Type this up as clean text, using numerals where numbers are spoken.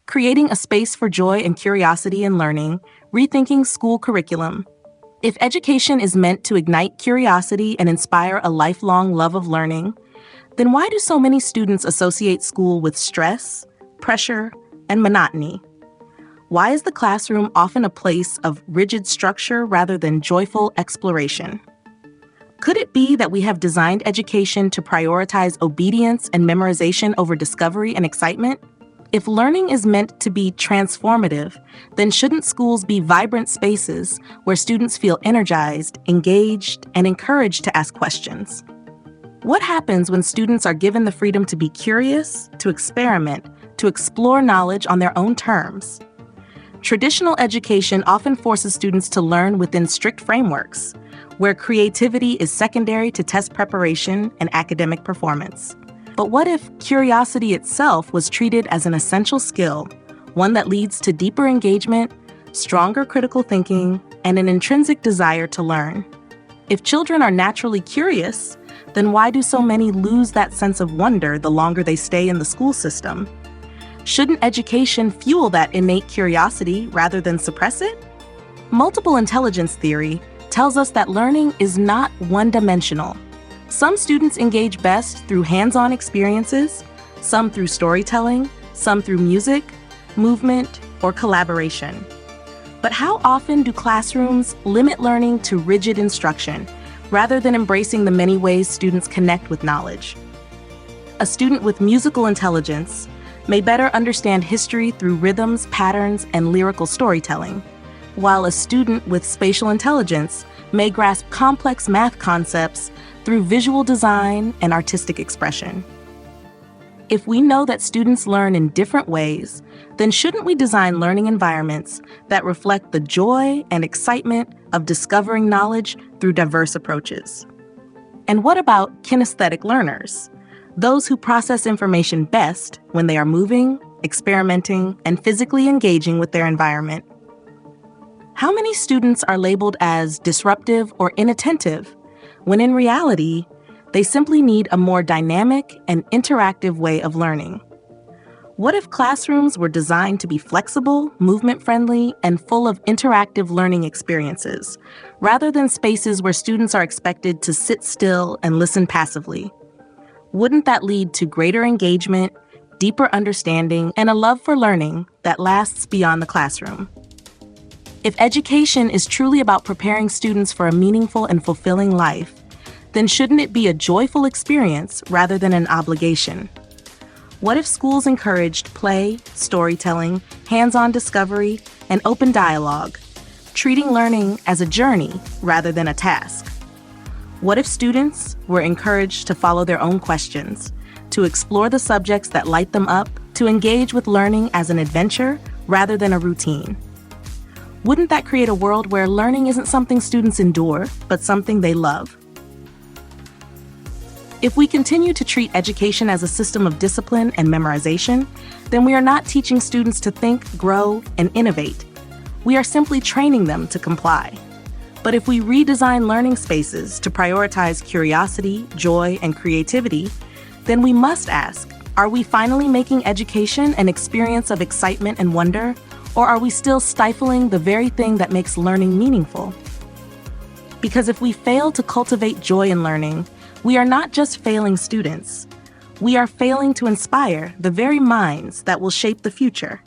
Creating a space for joy and curiosity in learning, rethinking school curriculum. If education is meant to ignite curiosity and inspire a lifelong love of learning, then why do so many students associate school with stress, pressure, and monotony? Why is the classroom often a place of rigid structure rather than joyful exploration? Could it be that we have designed education to prioritize obedience and memorization over discovery and excitement? If learning is meant to be transformative, then shouldn't schools be vibrant spaces where students feel energized, engaged, and encouraged to ask questions? What happens when students are given the freedom to be curious, to experiment, to explore knowledge on their own terms? Traditional education often forces students to learn within strict frameworks, where creativity is secondary to test preparation and academic performance. But what if curiosity itself was treated as an essential skill, one that leads to deeper engagement, stronger critical thinking, and an intrinsic desire to learn? If children are naturally curious, then why do so many lose that sense of wonder the longer they stay in the school system? Shouldn't education fuel that innate curiosity rather than suppress it? Multiple intelligence theory tells us that learning is not one-dimensional. Some students engage best through hands-on experiences, some through storytelling, some through music, movement, or collaboration. But how often do classrooms limit learning to rigid instruction, rather than embracing the many ways students connect with knowledge? A student with musical intelligence may better understand history through rhythms, patterns, and lyrical storytelling, while a student with spatial intelligence may grasp complex math concepts through visual design and artistic expression. If we know that students learn in different ways, then shouldn't we design learning environments that reflect the joy and excitement of discovering knowledge through diverse approaches? And what about kinesthetic learners, those who process information best when they are moving, experimenting, and physically engaging with their environment? How many students are labeled as disruptive or inattentive, when in reality, they simply need a more dynamic and interactive way of learning? What if classrooms were designed to be flexible, movement-friendly, and full of interactive learning experiences, rather than spaces where students are expected to sit still and listen passively? Wouldn't that lead to greater engagement, deeper understanding, and a love for learning that lasts beyond the classroom? If education is truly about preparing students for a meaningful and fulfilling life, then shouldn't it be a joyful experience rather than an obligation? What if schools encouraged play, storytelling, hands-on discovery, and open dialogue, treating learning as a journey rather than a task? What if students were encouraged to follow their own questions, to explore the subjects that light them up, to engage with learning as an adventure rather than a routine? Wouldn't that create a world where learning isn't something students endure, but something they love? If we continue to treat education as a system of discipline and memorization, then we are not teaching students to think, grow, and innovate. We are simply training them to comply. But if we redesign learning spaces to prioritize curiosity, joy, and creativity, then we must ask, are we finally making education an experience of excitement and wonder? Or are we still stifling the very thing that makes learning meaningful? Because if we fail to cultivate joy in learning, we are not just failing students. We are failing to inspire the very minds that will shape the future.